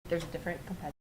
There's a different competitor.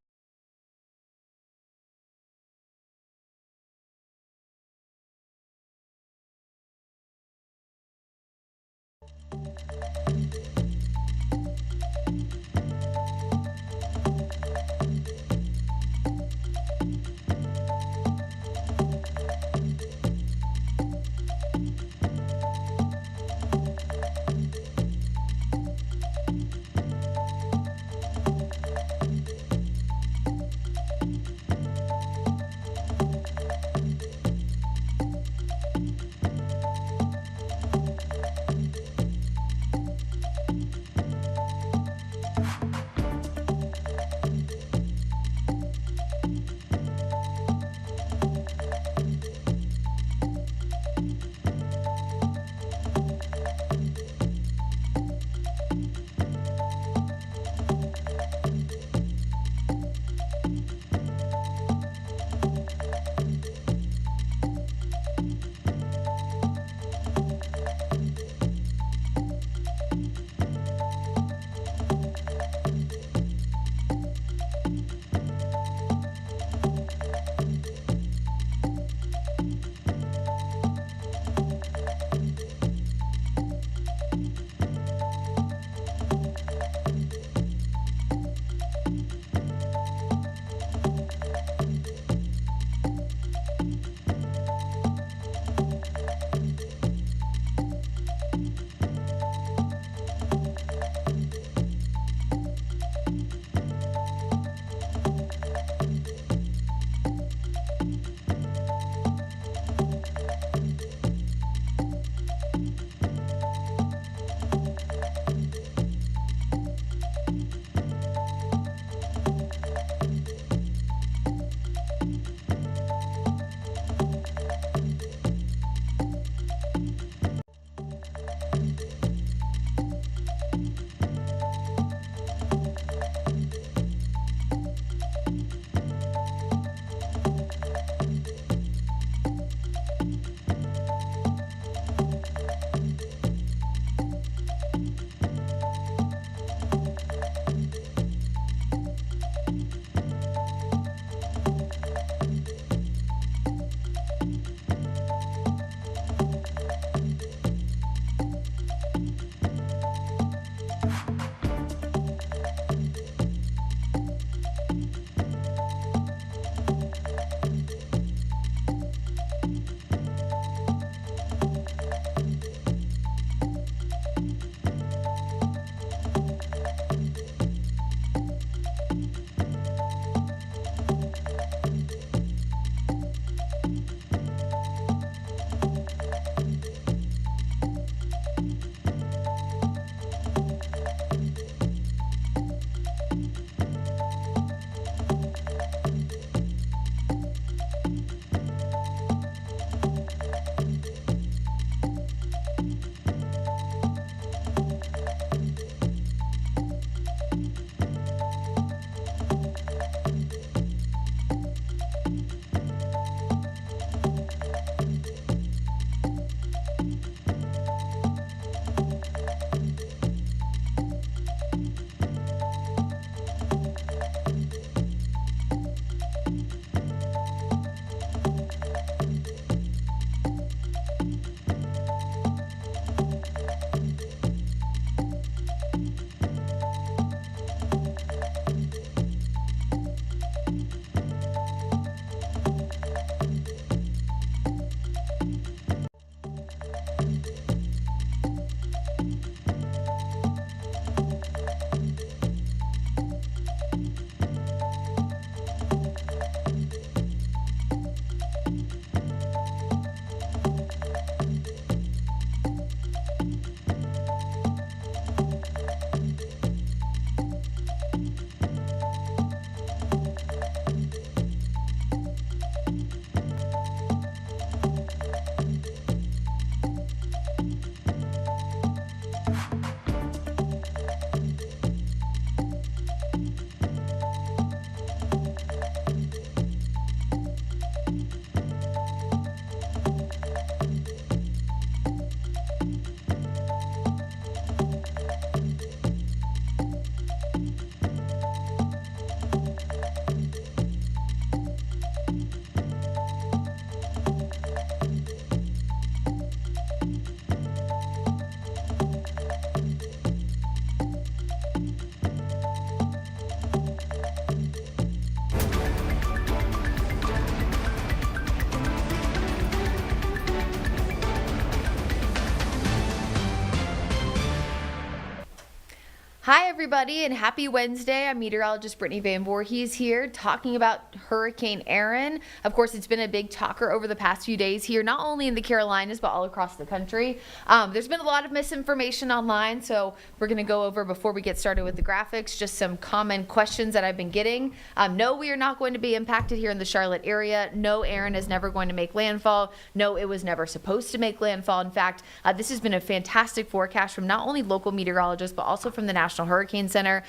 Hi, everybody, and happy Wednesday. I'm meteorologist Brittany Van Voorhees here talking about Hurricane Erin. Of course, it's been a big talker over the past few days here, not only in the Carolinas, but all across the country. There's been a lot of misinformation online, so we're going to go over, before we get started with the graphics, just some common questions that I've been getting. No, we are not going to be impacted here in the Charlotte area. No, Erin is never going to make landfall. No, it was never supposed to make landfall. In fact, this has been a fantastic forecast from not only local meteorologists, but also from the National Hurricane Center.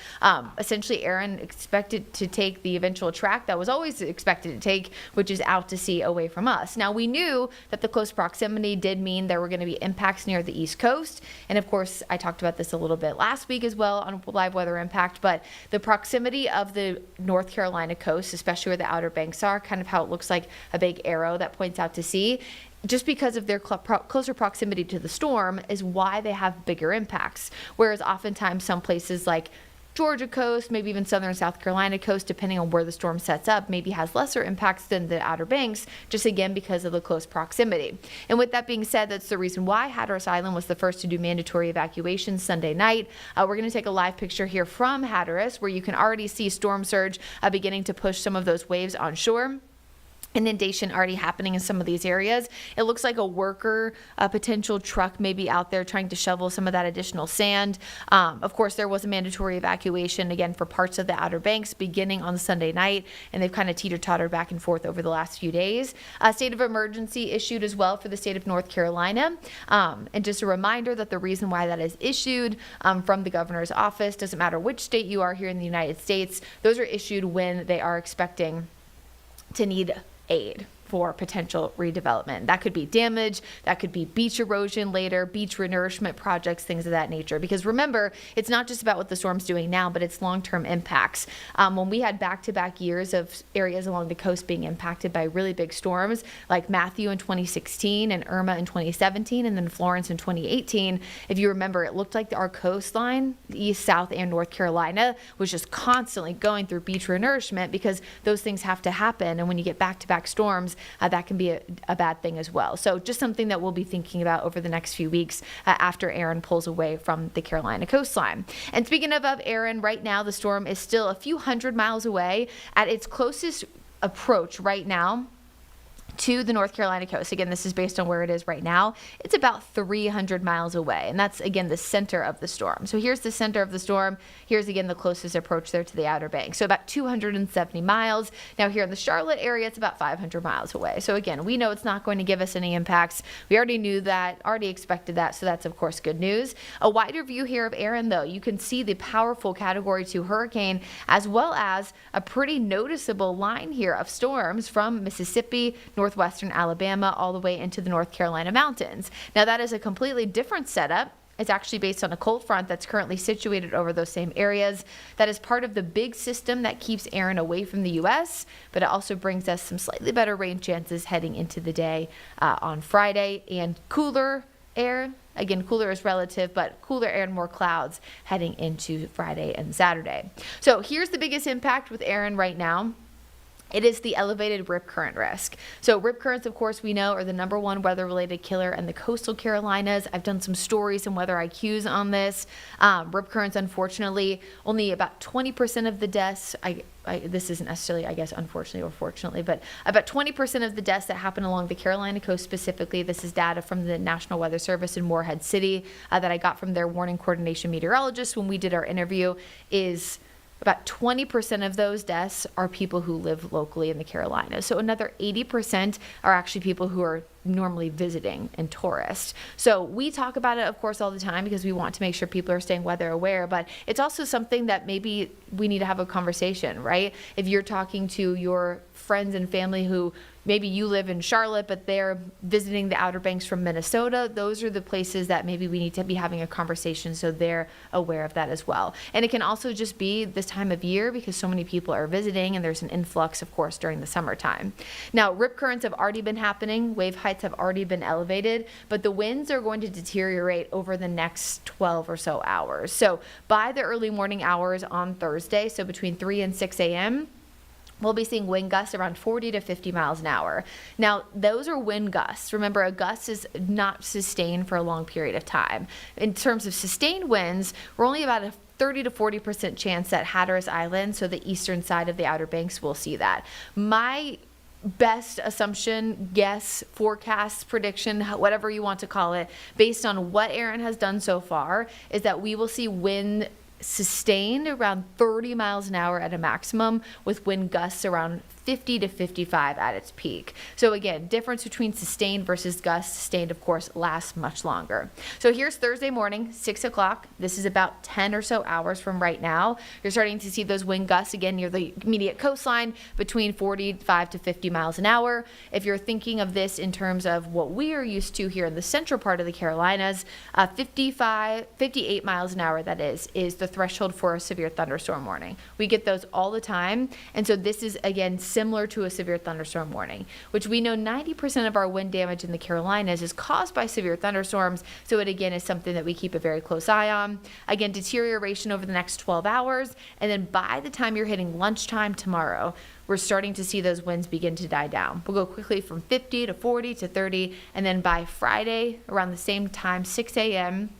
Essentially, Erin expected to take the eventual track that was always expected to take, which is out to sea away from us. Now, we knew that the close proximity did mean there were going to be impacts near the East Coast. And of course, I talked about this a little bit last week as well on live weather impact, but the proximity of the North Carolina coast, especially where the Outer Banks are, kind of how it looks like a big arrow that points out to sea, just because of their closer proximity to the storm is why they have bigger impacts. Whereas oftentimes some places like Georgia coast, maybe even southern South Carolina coast, depending on where the storm sets up, maybe has lesser impacts than the Outer Banks, just again because of the close proximity. And with that being said, that's the reason why Hatteras Island was the first to do mandatory evacuation Sunday night. We're going to take a live picture here from Hatteras, where you can already see storm surge beginning to push some of those waves on shore. Inundation already happening in some of these areas. It looks like a potential truck maybe out there trying to shovel some of that additional sand. Of course, there was a mandatory evacuation again for parts of the Outer Banks beginning on Sunday night, and they've kind of teeter-tottered back and forth over the last few days. A state of emergency issued as well for the state of North Carolina. And just a reminder that the reason why that is issued from the governor's office, doesn't matter which state you are here in the United States, those are issued when they are expecting to need aid for potential redevelopment. That could be damage, that could be beach erosion later, beach renourishment projects, things of that nature. Because remember, it's not just about what the storm's doing now, but it's long-term impacts. When we had back-to-back years of areas along the coast being impacted by really big storms, like Matthew in 2016 and Irma in 2017, and then Florence in 2018, if you remember, it looked like our coastline, East, South, and North Carolina, was just constantly going through beach renourishment because those things have to happen. And when you get back-to-back storms, that can be a bad thing as well. So just something that we'll be thinking about over the next few weeks after Erin pulls away from the Carolina coastline. And speaking of Erin, right now the storm is still a few hundred miles away. At its closest approach right now to the North Carolina coast, again, this is based on where it is right now, it's about 300 miles away. And that's, again, the center of the storm. So here's the center of the storm. Here's, again, the closest approach there to the Outer Banks. So about 270 miles. Now here in the Charlotte area, it's about 500 miles away. So again, we know it's not going to give us any impacts. We already knew that, already expected that. So that's, of course, good news. A wider view here of Erin, though, you can see the powerful Category 2 hurricane, as well as a pretty noticeable line here of storms from Mississippi, northwestern Alabama, all the way into the North Carolina mountains. Now that is a completely different setup. It's actually based on a cold front that's currently situated over those same areas. That is part of the big system that keeps Erin away from the U.S., but it also brings us some slightly better rain chances heading into the day on Friday, and cooler air. Again, cooler is relative, but cooler air and more clouds heading into Friday and Saturday. So here's the biggest impact with Erin right now. It is the elevated rip current risk. So rip currents, of course, we know are the #1 weather-related killer in the coastal Carolinas. I've done some stories and weather IQs on this. Rip currents, unfortunately, only about 20% of the deaths, this isn't necessarily, I guess, unfortunately or fortunately, but about 20% of the deaths that happen along the Carolina coast specifically, this is data from the National Weather Service in Morehead City that I got from their warning coordination meteorologist when we did our interview, is about 20% of those deaths are people who live locally in the Carolinas. So another 80% are actually people who are normally visiting and tourists. So we talk about it, of course, all the time because we want to make sure people are staying weather aware, but it's also something that maybe we need to have a conversation, right? If you're talking to your friends and family who maybe you live in Charlotte, but they're visiting the Outer Banks from Minnesota, those are the places that maybe we need to be having a conversation so they're aware of that as well. And it can also just be this time of year because so many people are visiting and there's an influx, of course, during the summertime. Now, rip currents have already been happening. Wave heights have already been elevated, but the winds are going to deteriorate over the next 12 or so hours. So by the early morning hours on Thursday, so between 3 and 6 a.m., we'll be seeing wind gusts around 40 to 50 miles an hour. Now, those are wind gusts. Remember, a gust is not sustained for a long period of time. In terms of sustained winds, we're only about a 30 to 40% chance that Hatteras Island, so the eastern side of the Outer Banks, will see that. My best assumption, guess, forecast, prediction, whatever you want to call it, based on what Aaron has done so far, is that we will see wind sustained around 30 miles an hour at a maximum, with wind gusts around 50 to 55 at its peak. So again, difference between sustained versus gusts. Sustained, of course, lasts much longer. So here's Thursday morning, 6 o'clock. This is about 10 or so hours from right now. You're starting to see those wind gusts again near the immediate coastline between 45 to 50 miles an hour. If you're thinking of this in terms of what we are used to here in the central part of the Carolinas, 58 miles an hour, that is the threshold for a severe thunderstorm warning. We get those all the time. And so this is, again, similar to a severe thunderstorm warning, which we know 90% of our wind damage in the Carolinas is caused by severe thunderstorms. So it, again, is something that we keep a very close eye on. Again, deterioration over the next 12 hours. And then by the time you're hitting lunchtime tomorrow, we're starting to see those winds begin to die down. We'll go quickly from 50 to 40 to 30. And then by Friday, around the same time, 6 a.m.,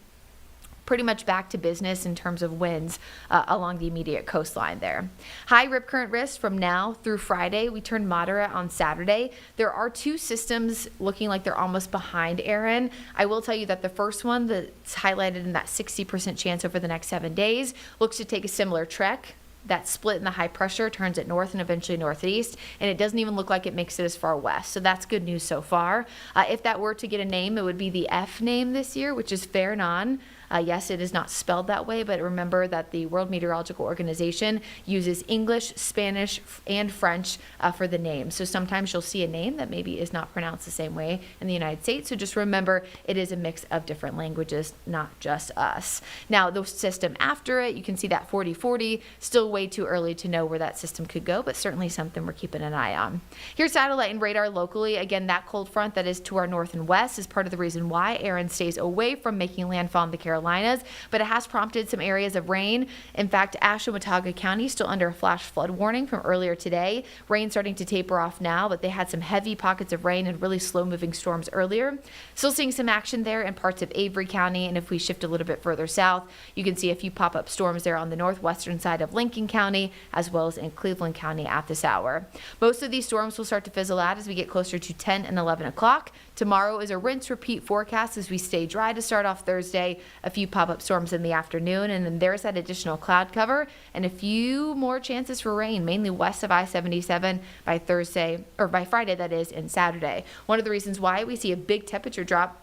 pretty much back to business in terms of winds along the immediate coastline there. High rip current risk from now through Friday. We turn moderate on Saturday. There are two systems looking like they're almost behind Aaron. I will tell you that the first one that's highlighted in that 60% chance over the next 7 days looks to take a similar trek. That split in the high pressure turns it north and eventually northeast, and it doesn't even look like it makes it as far west. So that's good news so far. If that were to get a name, it would be the F name this year, which is Fernan. Yes, it is not spelled that way, but remember that the World Meteorological Organization uses English, Spanish, and French for the name. So sometimes you'll see a name that maybe is not pronounced the same way in the United States. So just remember, it is a mix of different languages, not just us. Now, the system after it, you can see that 40-40, still way too early to know where that system could go, but certainly something we're keeping an eye on. Here's satellite and radar locally. Again, that cold front that is to our north and west is part of the reason why Aaron stays away from making landfall in the Carolinas, but it has prompted some areas of rain. In fact, Watauga County still under a flash flood warning from earlier today. Rain starting to taper off now, but they had some heavy pockets of rain and really slow moving storms earlier. Still seeing some action there in parts of Avery County, and if we shift a little bit further south, you can see a few pop-up storms there on the northwestern side of Lincoln County, as well as in Cleveland County at this hour. Most of these storms will start to fizzle out as we get closer to 10 and 11 o'clock. Tomorrow is a rinse-repeat forecast as we stay dry to start off Thursday. A few pop-up storms in the afternoon, and then there's that additional cloud cover and a few more chances for rain, mainly west of I-77 by Thursday, or by Friday, that is, and Saturday. One of the reasons why we see a big temperature drop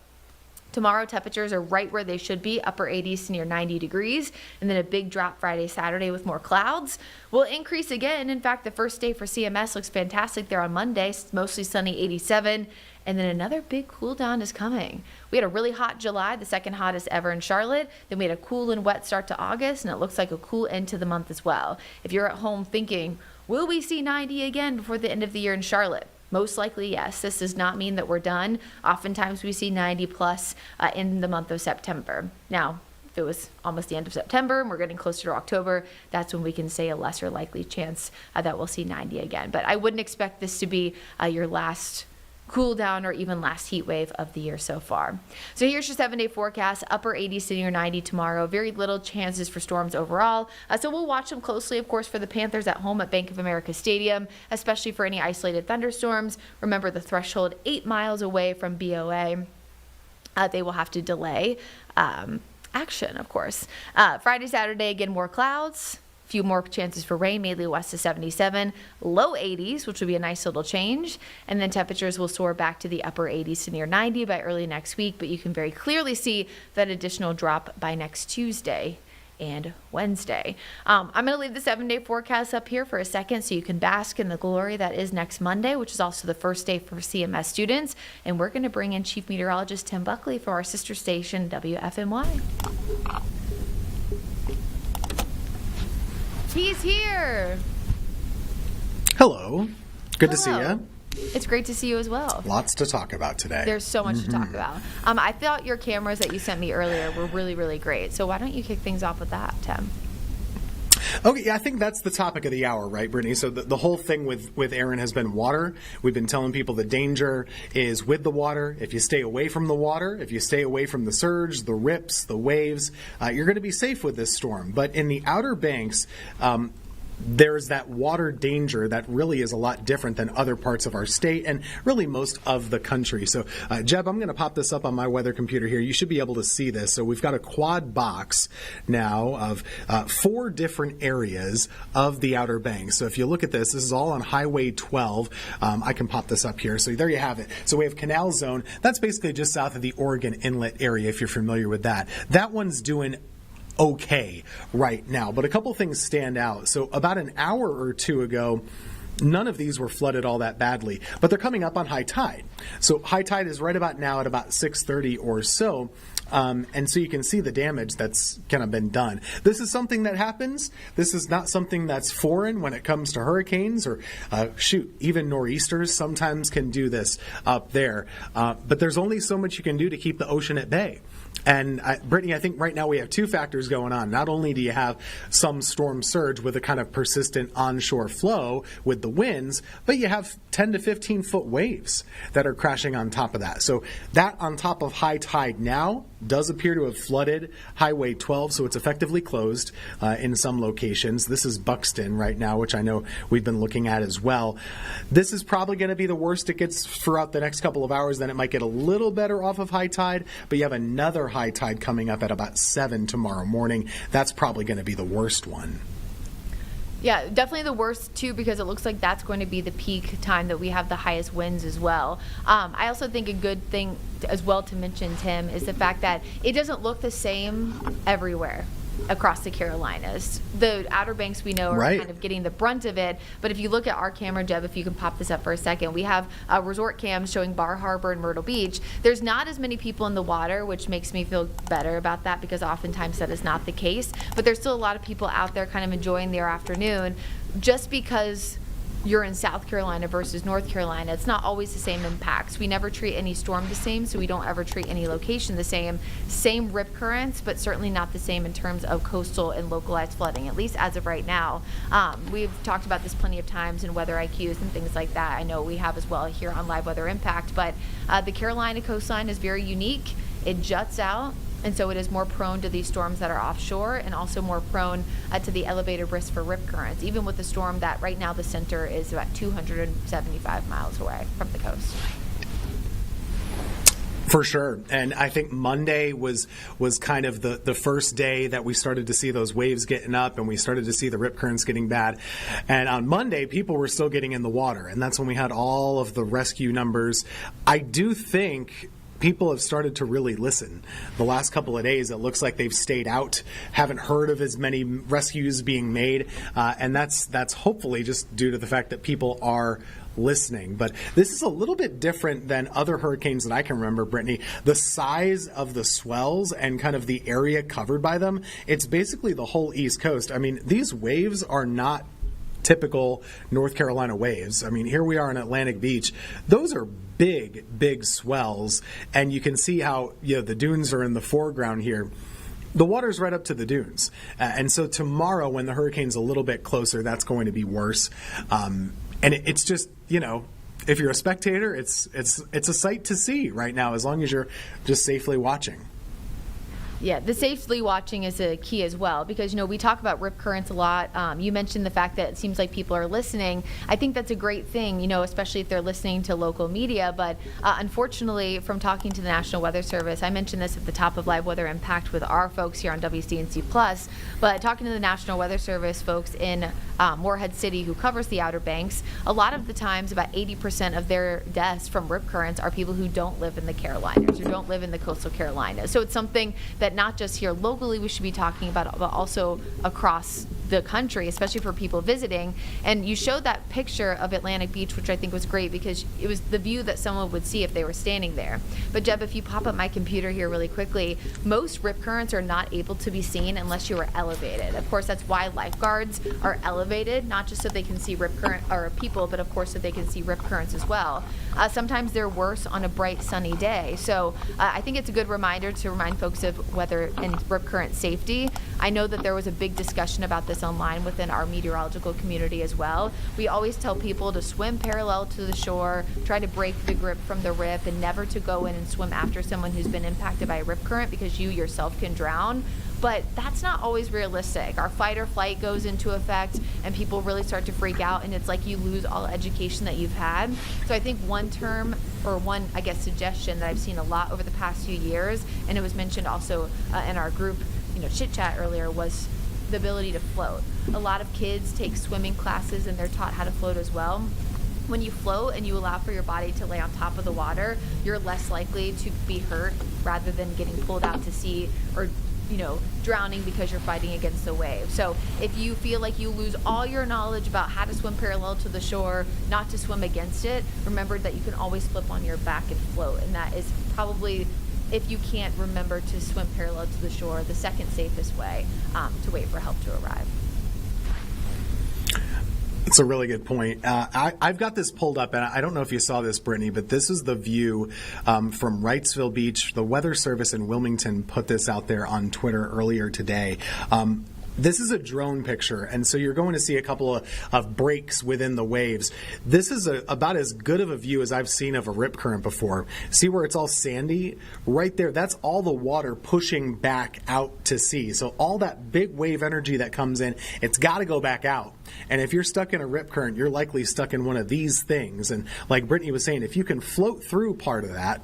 tomorrow, temperatures are right where they should be, upper 80s to near 90 degrees, and then a big drop Friday, Saturday with more clouds. Will increase again. In fact, the first day for CMS looks fantastic there on Monday, mostly sunny, 87. And then another big cool down is coming. We had a really hot July, the second hottest ever in Charlotte. Then we had a cool and wet start to August, and it looks like a cool end to the month as well. If you're at home thinking, will we see 90 again before the end of the year in Charlotte? Most likely, yes. This does not mean that we're done. Oftentimes we see 90 plus in the month of September. Now, if it was almost the end of September and we're getting closer to October, that's when we can say a lesser likely chance that we'll see 90 again. But I wouldn't expect this to be your last cool down or even last heat wave of the year so far. So here's your 7-day forecast. Upper 80s to near 90 tomorrow. Very little chances for storms overall. So we'll watch them closely, of course, for the Panthers at home at Bank of America Stadium, especially for any isolated thunderstorms. Remember the threshold 8 miles away from BOA. They will have to delay action, of course. Friday, Saturday, again, more clouds. Few more chances for rain, mainly west of 77, low 80s, which would be a nice little change. And then temperatures will soar back to the upper 80s to near 90 by early next week. But you can very clearly see that additional drop by next Tuesday and Wednesday. I'm going to leave the 7-day forecast up here for a second so you can bask in the glory that is next Monday, which is also the first day for CMS students. And we're going to bring in Chief Meteorologist Tim Buckley from our sister station, WFMY. He's here. Hello. Good to see you. It's great to see you as well. Lots to talk about today. There's so much to talk about. I thought your cameras that you sent me earlier were really, really great. So why don't you kick things off with that, Tim? Okay, yeah, I think that's the topic of the hour, right, Brittany? So the whole thing with Aaron has been water. We've been telling people the danger is with the water. If you stay away from the water, if you stay away from the surge, the rips, the waves, you're going to be safe with this storm. But in the Outer Banks, there's that water danger that really is a lot different than other parts of our state and really most of the country. So, Jeb, I'm going to pop this up on my weather computer here. You should be able to see this. So we've got a quad box now of 4 different areas of the Outer Banks. So if you look at this is all on Highway 12. I can pop this up here. So there you have it. So we have Canal Zone. That's basically just south of the Oregon Inlet area, if you're familiar with that. That one's doing okay right now, but a couple things stand out. So about an hour or two ago, none of these were flooded all that badly, but they're coming up on high tide. So high tide is right about now at about 6:30 or so. And so you can see the damage that's kind of been done. This is something that happens. This is not something that's foreign when it comes to hurricanes or, even nor'easters sometimes can do this up there. But there's only so much you can do to keep the ocean at bay. And Brittany, I think right now we have 2 factors going on. Not only do you have some storm surge with a kind of persistent onshore flow with the winds, but you have 10 to 15 foot waves that are crashing on top of that. So that on top of high tide now does appear to have flooded Highway 12, so it's effectively closed in some locations. This is Buxton right now, which I know we've been looking at as well. This is probably going to be the worst it gets throughout the next couple of hours. Then it might get a little better off of high tide, but you have another high tide coming up at about 7 tomorrow morning. That's probably going to be the worst one. Yeah, definitely the worst too, because it looks like that's going to be the peak time that we have the highest winds as well. I also think a good thing as well to mention, Tim, is the fact that it doesn't look the same everywhere across the Carolinas. The Outer Banks we know are right. kind of getting the brunt of it, but if you look at our camera, Jeb, if you can pop this up for a second, we have resort cams showing Bar Harbor and Myrtle Beach. There's not as many people in the water, which makes me feel better about that because oftentimes that is not the case, but there's still a lot of people out there kind of enjoying their afternoon. Just because you're in South Carolina versus North Carolina, it's not always the same impacts. We never treat any storm the same, so we don't ever treat any location the same. Same rip currents, but certainly not the same in terms of coastal and localized flooding, at least as of right now. We've talked about this plenty of times in weather IQs and things like that. I know we have as well here on Live Weather Impact, but the Carolina coastline is very unique. It juts out, and so it is more prone to these storms that are offshore and also more prone to the elevated risk for rip currents, even with the storm that right now the center is about 275 miles away from the coast. For sure. And I think Monday was kind of the first day that we started to see those waves getting up and we started to see the rip currents getting bad. And on Monday, people were still getting in the water. And that's when we had all of the rescue numbers. I do think people have started to really listen. The last couple of days, it looks like they've stayed out, haven't heard of as many rescues being made, and that's hopefully just due to the fact that people are listening. But this is a little bit different than other hurricanes that I can remember, Brittany. The size of the swells and kind of the area covered by them, it's basically the whole East Coast. I mean, these waves are not typical North Carolina waves. I mean, here we are in Atlantic Beach. Those are big swells, and you can see how the dunes are in the foreground here. The water's right up to the dunes, and so tomorrow when the hurricane's a little bit closer, that's going to be worse. And it's just if you're a spectator, it's a sight to see right now, as long as you're just safely watching. Yeah, the safely watching is a key as well, because, we talk about rip currents a lot. You mentioned the fact that it seems like people are listening. I think that's a great thing, especially if they're listening to local media. But unfortunately, from talking to the National Weather Service, I mentioned this at the top of Live Weather Impact with our folks here on WCNC Plus, but talking to the National Weather Service folks in Morehead City who covers the Outer Banks, a lot of the times about 80% of their deaths from rip currents are people who don't live in the Carolinas or don't live in the coastal Carolinas. So it's something that not just here locally we should be talking about, but also across the country, especially for people visiting. And you showed that picture of Atlantic Beach, which I think was great because it was the view that someone would see if they were standing there. But Jeb, if you pop up my computer here really quickly, most rip currents are not able to be seen unless you are elevated. Of course, that's why lifeguards are elevated, not just so they can see rip current or people, but of course so they can see rip currents as well. Sometimes they're worse on a bright sunny day. So I think it's a good reminder to remind folks of weather and rip current safety. I know that there was a big discussion about this that's online within our meteorological community as well. We always tell people to swim parallel to the shore, try to break the grip from the rip, and never to go in and swim after someone who's been impacted by a rip current, because you yourself can drown. But that's not always realistic. Our fight or flight goes into effect and people really start to freak out, and it's like you lose all education that you've had. So I think one term, or one, I guess, suggestion that I've seen a lot over the past few years, and it was mentioned also in our group, chit chat earlier, was the ability to float. A lot of kids take swimming classes and they're taught how to float as well. When you float and you allow for your body to lay on top of the water, you're less likely to be hurt rather than getting pulled out to sea or drowning because you're fighting against the wave. So if you feel like you lose all your knowledge about how to swim parallel to the shore, not to swim against it, remember that you can always flip on your back and float. And that is probably, if you can't remember to swim parallel to the shore, the second safest way to wait for help to arrive. It's a really good point. I've got this pulled up, and I don't know if you saw this, Brittany, but this is the view from Wrightsville Beach. The Weather Service in Wilmington put this out there on Twitter earlier today. This is a drone picture, and so you're going to see a couple of breaks within the waves. This is about as good of a view as I've seen of a rip current before. See where it's all sandy? Right there, that's all the water pushing back out to sea. So all that big wave energy that comes in, it's got to go back out. And if you're stuck in a rip current, you're likely stuck in one of these things. And like Brittany was saying, if you can float through part of that,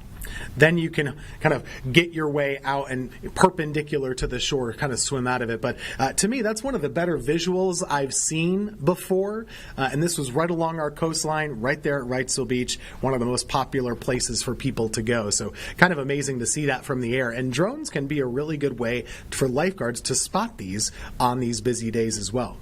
then you can kind of get your way out and perpendicular to the shore, kind of swim out of it. But to me, that's one of the better visuals I've seen before. And this was right along our coastline, right there at Wrightsville Beach, one of the most popular places for people to go. So kind of amazing to see that from the air. And drones can be a really good way for lifeguards to spot these on these busy days as well.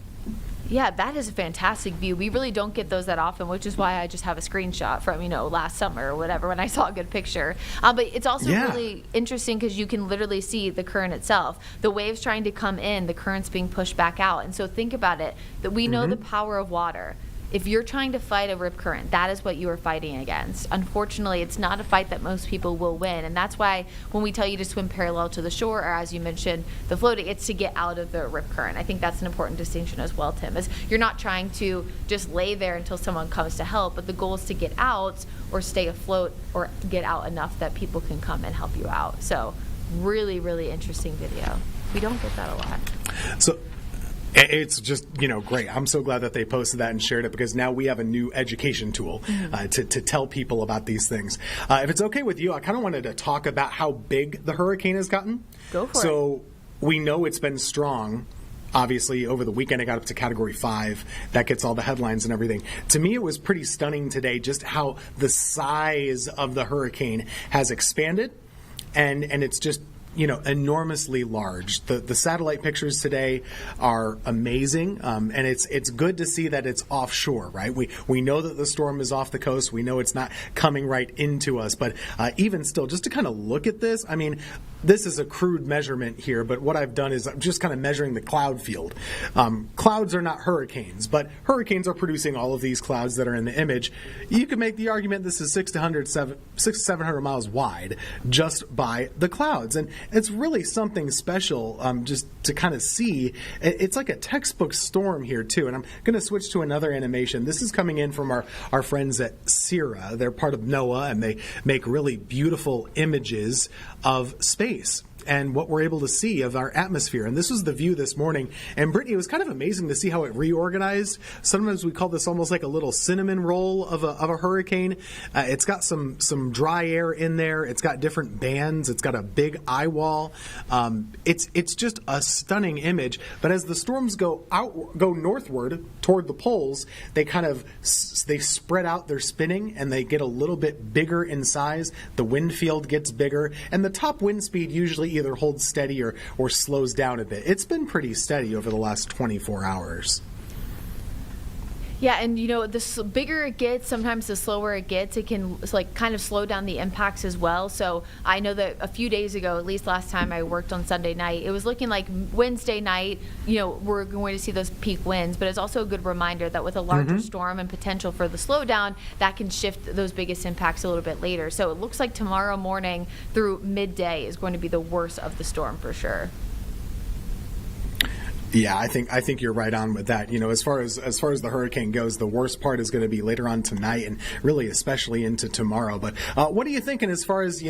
Yeah, that is a fantastic view. We really don't get those that often, which is why I just have a screenshot from, last summer or whatever when I saw a good picture. But it's also really interesting because you can literally see the current itself. The waves trying to come in, the current's being pushed back out. And so think about it, that we know the power of water. If you're trying to fight a rip current, that is what you are fighting against. Unfortunately, it's not a fight that most people will win. And that's why when we tell you to swim parallel to the shore, or as you mentioned, the floating, it's to get out of the rip current. I think that's an important distinction as well, Tim, is you're not trying to just lay there until someone comes to help, but the goal is to get out or stay afloat or get out enough that people can come and help you out. So really, really interesting video. We don't get that a lot. So it's just, great. I'm so glad that they posted that and shared it, because now we have a new education tool to tell people about these things. If it's okay with you, I kind of wanted to talk about how big the hurricane has gotten. Go for it. So we know it's been strong. Obviously, over the weekend, it got up to Category 5. That gets all the headlines and everything. To me, it was pretty stunning today just how the size of the hurricane has expanded, and it's just enormously large. The satellite pictures today are amazing, and it's good to see that it's offshore, right? We know that the storm is off the coast. We know it's not coming right into us, but even still, just to kind of look at this, I mean, this is a crude measurement here, but what I've done is I'm just kind of measuring the cloud field. Clouds are not hurricanes, but hurricanes are producing all of these clouds that are in the image. You could make the argument this is 600 to 700 miles wide just by the clouds. And it's really something special just to kind of see. It's like a textbook storm here, too. And I'm going to switch to another animation. This is coming in from our friends at CIRA. They're part of NOAA, and they make really beautiful images of space and what we're able to see of our atmosphere. And this was the view this morning. And Brittany, it was kind of amazing to see how it reorganized. Sometimes we call this almost like a little cinnamon roll of a hurricane. It's got some dry air in there. It's got different bands. It's got a big eye wall. It's just a stunning image. But as the storms go northward toward the poles, they they spread out their spinning and they get a little bit bigger in size. The wind field gets bigger, and the top wind speed usually either holds steady or slows down a bit. It's been pretty steady over the last 24 hours. Yeah, and the bigger it gets, sometimes the slower it gets, it can kind of slow down the impacts as well. So I know that a few days ago, at least last time I worked on Sunday night, it was looking like Wednesday night, we're going to see those peak winds, but it's also a good reminder that with a larger storm and potential for the slowdown, that can shift those biggest impacts a little bit later. So it looks like tomorrow morning through midday is going to be the worst of the storm for sure. Yeah, I think you're right on with that. As far as the hurricane goes, the worst part is going to be later on tonight, and really especially into tomorrow. But what are you thinking as far as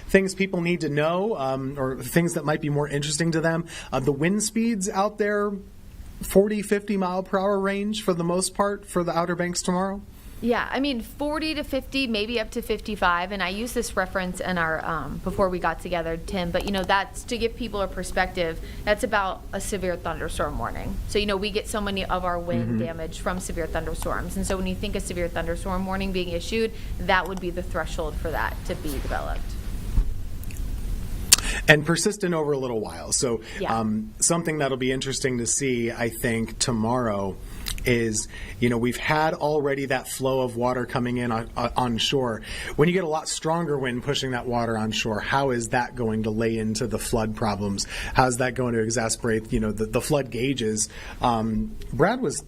things people need to know, or things that might be more interesting to them? The wind speeds out there, 40, 50 mile per hour range for the most part for the Outer Banks tomorrow. Yeah, I mean 40 to 50, maybe up to 55, and I used this reference in our before we got together, Tim. But that's to give people a perspective. That's about a severe thunderstorm warning. So we get so many of our wind damage from severe thunderstorms, and so when you think a severe thunderstorm warning being issued, that would be the threshold for that to be developed. And persistent over a little while. So Yeah. Something that'll be interesting to see, I think, tomorrow is, we've had already that flow of water coming in on shore. When you get a lot stronger wind pushing that water on shore, how is that going to lay into the flood problems? How's that going to exacerbate, the flood gauges? Brad was,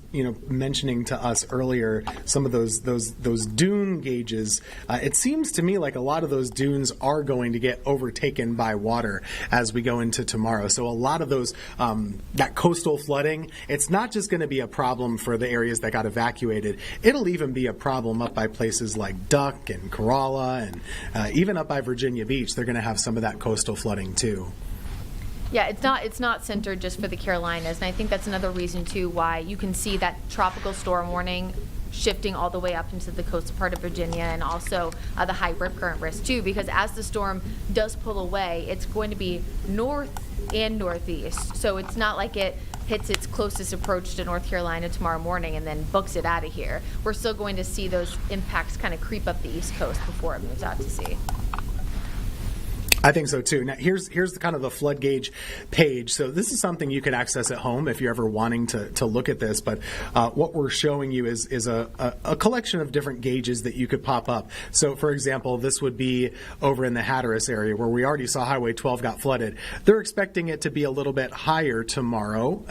mentioning to us earlier some of those dune gauges. It seems to me like a lot of those dunes are going to get overtaken by water as we go into tomorrow. So a lot of those, that coastal flooding, it's not just going to be a problem for the areas that got evacuated. It'll even be a problem up by places like Duck and Corolla, and even up by Virginia Beach. They're going to have some of that coastal flooding too. Yeah, it's not centered just for the Carolinas, and I think that's another reason too why you can see that tropical storm warning shifting all the way up into the coastal part of Virginia, and also the high rip current risk too, because as the storm does pull away, it's going to be north and northeast. So it's not like it hits its closest approach to North Carolina tomorrow morning and then books it out of here. We're still going to see those impacts kind of creep up the East Coast before it moves out to sea. I think so too. Now here's the kind of the flood gauge page. So this is something you can access at home if you're ever wanting to look at this. But what we're showing you is a collection of different gauges that you could pop up. So for example, this would be over in the Hatteras area where we already saw Highway 12 got flooded. They're expecting it to be a little bit higher tomorrow.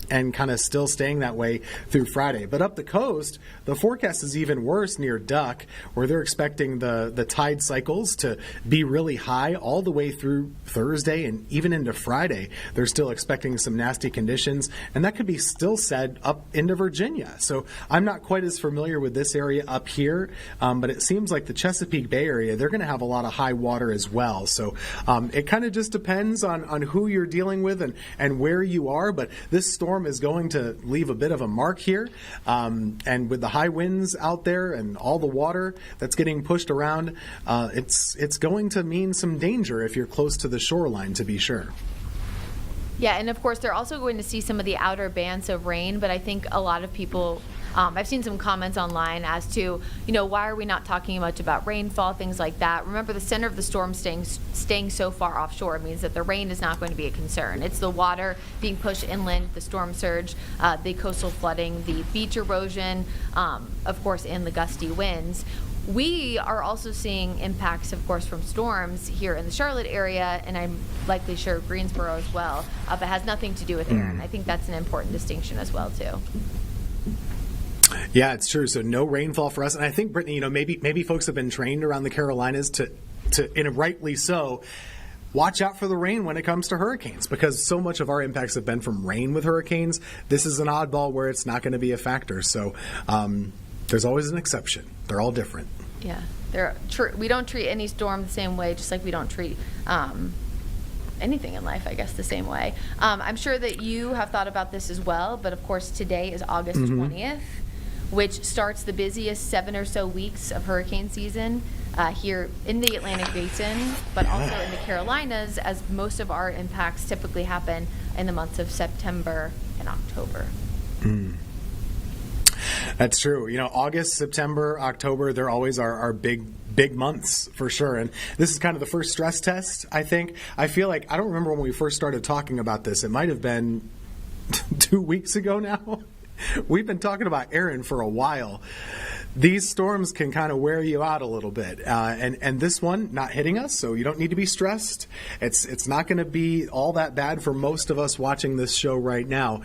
And kind of still staying that way through Friday. But up the coast, the forecast is even worse near Duck, where they're expecting the tide cycles to be really high all the way through Thursday and even into Friday. They're still expecting some nasty conditions, and that could be still said up into Virginia. So I'm not quite as familiar with this area up here, but it seems like the Chesapeake Bay area, they're going to have a lot of high water as well. So it kind of just depends on who you're dealing with and where you are, but this storm is going to leave a bit of a mark here, and with the high winds out there and all the water that's getting pushed around, it's going to mean some danger if you're close to the shoreline, to be sure. Yeah, and of course they're also going to see some of the outer bands of rain, but I think a lot of people, I've seen some comments online as to, why are we not talking much about rainfall, things like that. Remember, the center of the storm staying so far offshore means that the rain is not going to be a concern. It's the water being pushed inland, the storm surge, the coastal flooding, the beach erosion, of course, and the gusty winds. We are also seeing impacts, of course, from storms here in the Charlotte area, and I'm likely sure Greensboro as well, but has nothing to do with Aaron. I think that's an important distinction as well, too. Yeah, it's true. So no rainfall for us. And I think, Brittany, maybe folks have been trained around the Carolinas to and rightly so, watch out for the rain when it comes to hurricanes, because so much of our impacts have been from rain with hurricanes. This is an oddball where it's not going to be a factor. So there's always an exception. They're all different. Yeah, we don't treat any storm the same way, just like we don't treat anything in life, I guess, the same way. I'm sure that you have thought about this as well, but of course today is August 20th, which starts the busiest 7 or so weeks of hurricane season here in the Atlantic Basin, but also in the Carolinas, as most of our impacts typically happen in the months of September and October. That's true. August, September, October, they're always our big months for sure. And this is kind of the first stress test, I think. I feel like, I don't remember when we first started talking about this. It might have been 2 weeks ago now. We've been talking about Aaron for a while. These storms can kind of wear you out a little bit. And this one not hitting us, so you don't need to be stressed. It's not going to be all that bad for most of us watching this show right now.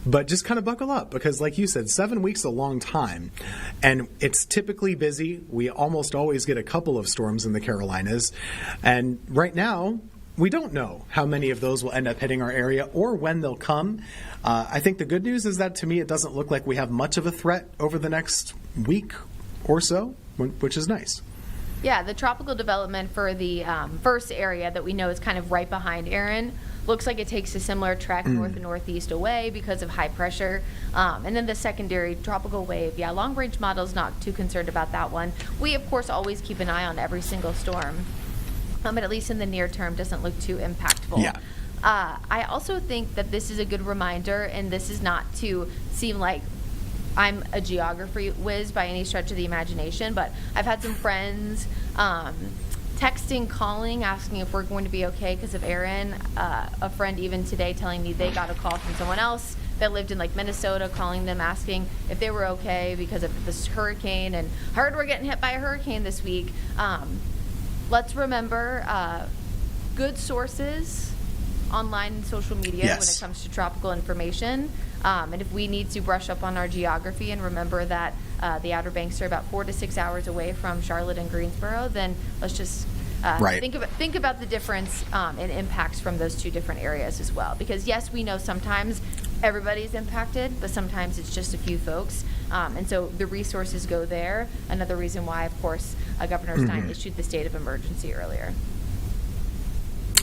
But just kind of buckle up, because like you said, 7 weeks is a long time. And it's typically busy. We almost always get a couple of storms in the Carolinas. And right now, we don't know how many of those will end up hitting our area or when they'll come. I think the good news is that, to me, it doesn't look like we have much of a threat over the next week or so, which is nice. Yeah, the tropical development for the first area that we know is kind of right behind Aaron looks like it takes a similar trek north and northeast away because of high pressure. And then the secondary tropical wave, long range models not too concerned about that one. We, of course, always keep an eye on every single storm, but at least in the near term doesn't look too impactful. Yeah. I also think that this is a good reminder, and this is not to seem like I'm a geography whiz by any stretch of the imagination, but I've had some friends texting, calling, asking if we're going to be okay because of Aaron. A friend even today telling me they got a call from someone else that lived in like Minnesota, calling them asking if they were okay because of this hurricane, and heard we're getting hit by a hurricane this week. Let's remember good sources online and social media when it comes to tropical information. And if we need to brush up on our geography and remember that the Outer Banks are about 4 to 6 hours away from Charlotte and Greensboro, then let's just think about the difference in impacts from those two different areas as well. Because yes, we know sometimes everybody's impacted, but sometimes it's just a few folks. And so the resources go there. Another reason why, of course, Governor Stein issued the state of emergency earlier.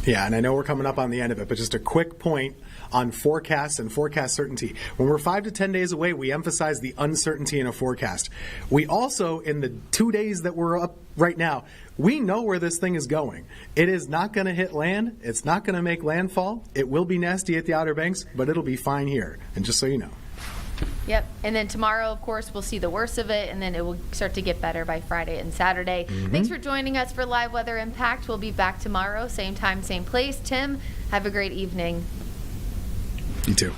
Yeah, and I know we're coming up on the end of it, but just a quick point on forecasts and forecast certainty. When we're 5 to 10 days away, we emphasize the uncertainty in a forecast. We also, in the 2 days that we're up right now, we know where this thing is going. It is not going to hit land. It's not going to make landfall. It will be nasty at the Outer Banks, but it'll be fine here. And just so you know. Yep. And then tomorrow, of course, we'll see the worst of it, and then it will start to get better by Friday and Saturday. Thanks for joining us for Live Weather Impact. We'll be back tomorrow, same time, same place. Tim, have a great evening. You too.